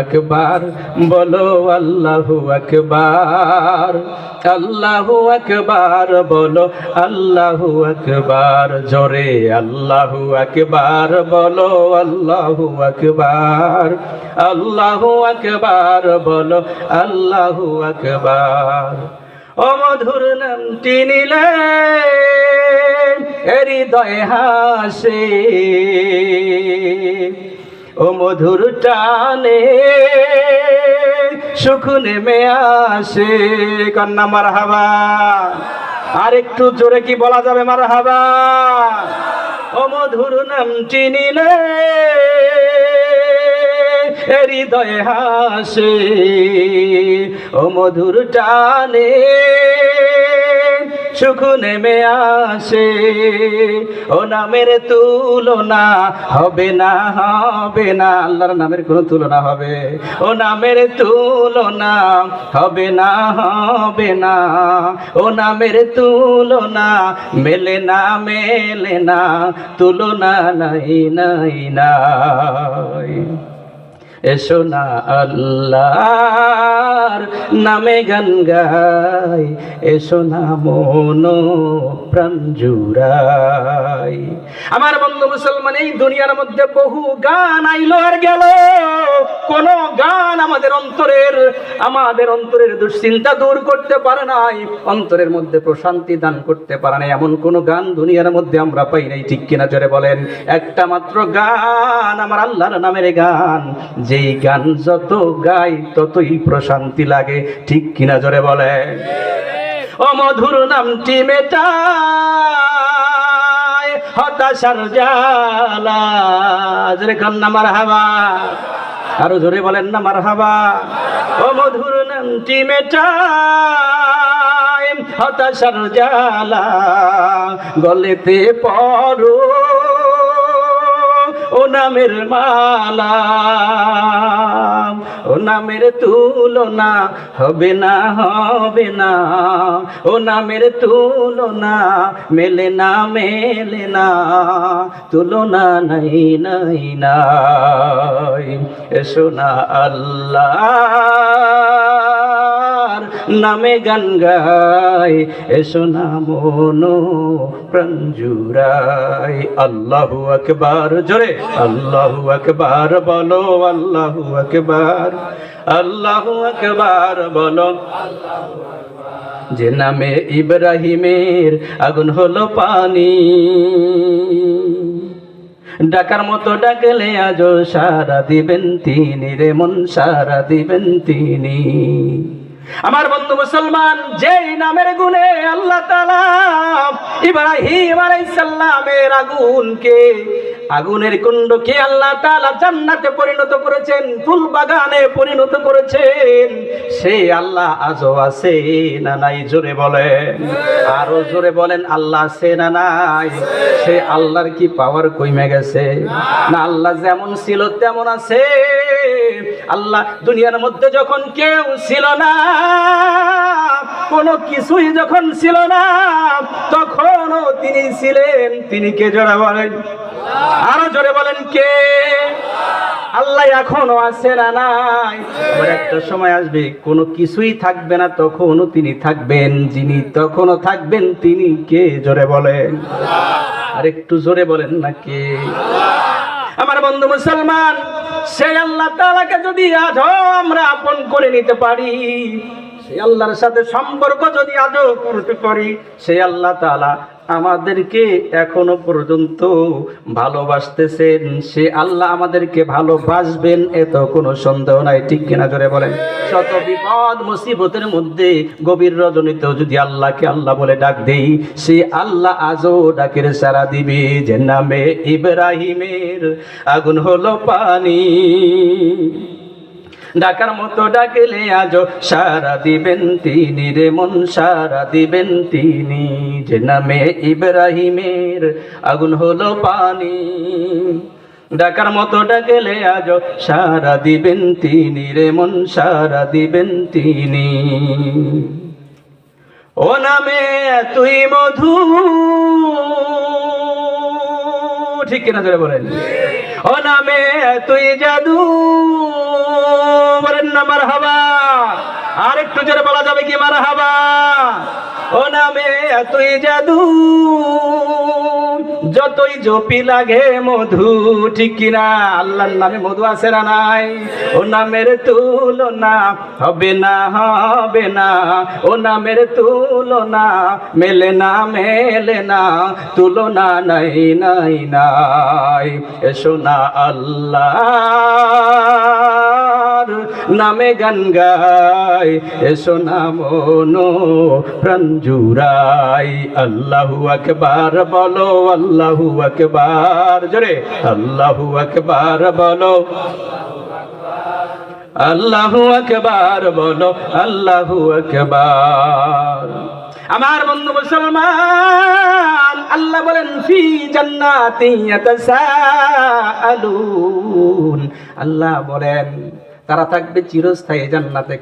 আকবার বলো আল্লাহু আকবার, আল্লাহু আকবার বলো আল্লাহু আকবার, জোরে আল্লাহু আকবার বলো আল্লাহু আকবার, আল্লাহু আকবার বলো আল্লাহু আকবার। ও মধুর নামটি নিলে হৃদয়ে হাসে, ও মধুর টানে সুখ নেমে আসে। কন্যা মারহাবা, আর একটু জোরে কি বলা যাবে মারহাবা? ও মধুর নামটি নিলে হৃদয়ে হাসে, ও মধুর টানে সুখ নেমে আসে। ও নামের তুলনা হবে না, হবে না, আল্লাহর নামের কোনো তুলনা হবে? ও নামের তুলনা হবে না, হবে না, ও নামের তুলনা মেলে না, মেলে না, তুলনা নাই, নাই, নাই। এসো না আল্লাহর নামে গান গাই, এসো না মন প্রাণ জুড়াই। আমার বন্ধু মুসলমান, এই দুনিয়ার মধ্যে বহু গান আইলো আর গেল, কোন গান আমাদের অন্তরের দুশ্চিন্তা দূর করতে পারে নাই, অন্তরের মধ্যে প্রশান্তি দান করতে পারে নাই। এমন কোন গান দুনিয়ার মধ্যে আমরা পাই নাই, ঠিক কিনা জোরে বলেন? একটা মাত্র গান আমার আল্লাহর নামের গান, যেই গান যত গাই ততই প্রশান্তি লাগে, ঠিক কিনা জোরে বলে? ও মধুর নামটি মেটায় হতাশার জ্বালা, জোরে কন্যা মারহাবা, আরো জোরে বলেন না মারহাবা। ও মধুর নামটি মেটায় হতাশার জ্বালা, গলেতে পরো ও নামের মালা, ও নামের তুলনা হবে না, হবে না, ও নামের তুলনা মেলে না, মেলে না, তুলনা নাই, নাই, নাই। এসো না আল্লাহর নামে গান গাই, এসো না মন প্রাণ জুড়াই। আল্লাহু আকবার, জোরে আল্লাহু আকবার বলো আল্লাহু আকবার, আল্লাহু আকবার বলো। যে নামে ইব্রাহিমের আগুন হলো পানি, ডাকার মতো ডাকলে আজও সারা দিবেন তিনি রে মন, সারা দিবেন তিনি। আমার বন্ধু মুসলমান, যেই নামের গুণে আল্লাহ তাআলা ইব্রাহিম আলাইহিস সালামের আগুনের কুণ্ডকে আল্লাহ তাআলা জান্নাতে পরিণত করেছেন, ফুল বাগানে পরিণত করেছেন, সেই আল্লাহ আজও আছে না নাই? জোরে বলেন, আরো জোরে বলেন, আল্লাহ আছে না নাই? সে আল্লাহর কি পাওয়ার কমে গেছে? না, আল্লাহ যেমন ছিল তেমন আছে। আল্লাহ দুনিয়ার মধ্যে যখন কেউ ছিল না, কোনো কিছুই যখন ছিল না, তখনও তিনি ছিলেন। তিনি কে? জোরে বলেন, আরো জোরে বলেন, কে? আল্লাহ এখনো আছে না নাই? একটা সময় আসবে কোনো কিছুই থাকবে না, তখনও তিনি থাকবেন। যিনি তখনও থাকবেন তিনি কে? জোরে বলেন, আর একটু জোরে বলেন না, কে? আমার বন্ধু মুসলমান, সেই আল্লাহ তাআলাকে যদি আজও আমরা আপন করে নিতে পারি, সেই আল্লাহর সাথে সম্পর্ক যদি আজও করতে পারি, সেই আল্লাহ তাআলা আমাদেরকে এখনো পর্যন্ত ভালোবাসতেছেন, সে আল্লাহ আমাদেরকে ভালোবাসবেন, এত কোনো সন্দেহ নাই, ঠিক কিনা জোরে বলেন? শত বিপদ মুসিবতের মধ্যে গভীর রজনীতেও যদি আল্লাহকে আল্লাহ বলে ডাক দেই, সে আল্লাহ আজও ডাকের সাড়া দিবে। যে নামে ইব্রাহিমের আগুন হলো পানি, ডাকার মতো ডাকলে আজও সারা দিবেন তিনি রে মন, সারা দিবেন তিনি। যে নামে ইব্রাহিমের আগুন হলো পানি, ডাকার মতো ডাকলে আজও সারা দিবেন তিনি রে মন, সারা দিবেন তিনি। ও নামে তুই মধু, ঠিক কিনা জোরে বলেন? ও নামে তুই জাদু, বলেন না মারহাবা। আর একটু জোরে বলা যাবে কি মারহাবা? ও নামে এতই জাদু, যতই জপি লাগে মধু, ঠিক কিনা? আল্লাহর নামে মধু আছে না নাই? ও নামের তুলনা হবে না, হবে না, ও নামের তুলনা মেলে না, মেলে না, তুলনা নাই, নাই, নাই। এসো না আল্লাহর নামে গান গাই, এসো না মনো প্রাণ জুড়াই। আল্লাহু আকবার বলো, আল্লাহু আকবার, জোরে আল্লাহু আকবার বলো, আল্লাহু আকবার বলো, আল্লাহু আকবার। আমার বন্ধু মুসলমান, আল্লাহ বলেন ফি জান্নাতি ইয়াতাসাআলুন, আল্লাহ বলেন তারা থাকবে চিরস্থায়ী জান্নাতে।